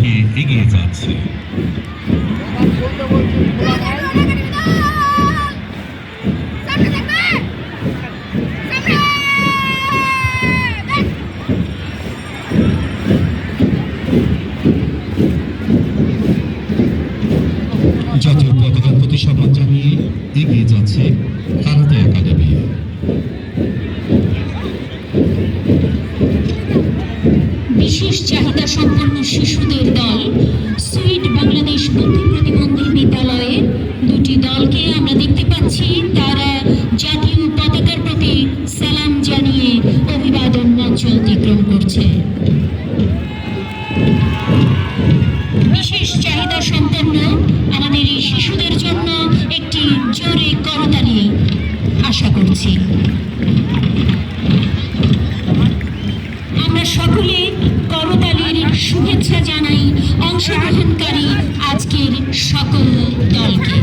লক্ষ্যে এগিয়ে যাচ্ছে। জাতীয় পতাকার প্রতি সম্মান জানিয়ে এগিয়ে যাচ্ছে কারাতে একাডেমি। বিশেষ চাহিদা সম্পন্ন শিশুদের দল সুইট বাংলাদেশ বুদ্ধি প্রতিবন্ধী বিদ্যালয়ে দুটি দলকে আমরা দেখতে পাচ্ছি। তারা জাতীয় পতাকার প্রতি সালাম জানিয়ে অভিবাদন মঞ্চ অতিক্রম করছে। বিশেষ চাহিদা সম্পন্ন আমাদের এই শিশুদের জন্য একটি জোরে করতালি আশা করছি। আমরা সকলে করতালির শুভেচ্ছা জানাই অংশগ্রহণকারী আজকের সকল দলকে।